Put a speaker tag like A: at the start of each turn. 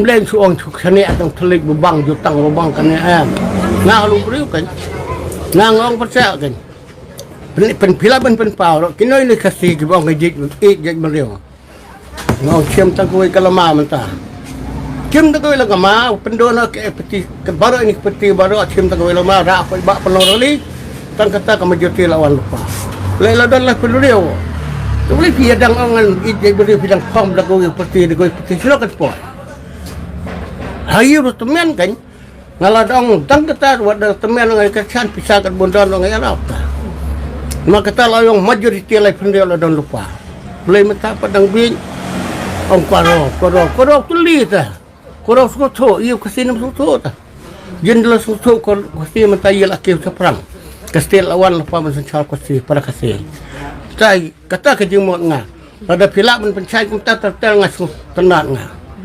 A: เล่นช่วงชุกชนิดต้องทะเลบังอยู่ตั้งบังกันเนี่ยงาลูกริ้วกันงางองพัดแซ่กันเป็นพิลาเป็นเปล่าแล้วกินน้อยเลยคสีกี่บ้องกันยิกมันเร็วงองเชื่อมตะกุยกะละมามันตาเชื่อมตะกุยแล้วก็มาเป็นโดนke peti baru ini peti baru ชื่อมตะกุยแล้วมาราไปบะpeloroli tan kata ka majuti lawan lupa lela dan lah peluriu tu boleh pi adang angan jaitbynriew pidang pam da ko peti silakan sport hayu temen kan ngaladong tan kata wada temen ngai kesan pisah kat bondon ngai arab ta maka kata layong majoriti lai pendel dan lupa boleh mata padang bin ong karo tuli ta karo suto iu kasinam suto ta jendela suto ko kasi mata yel akil saprang kastel awan lupa man sancal kasi para kasi sai kata ke jengmot nga ada pilak man pencai kita tertel ngasu tenat nga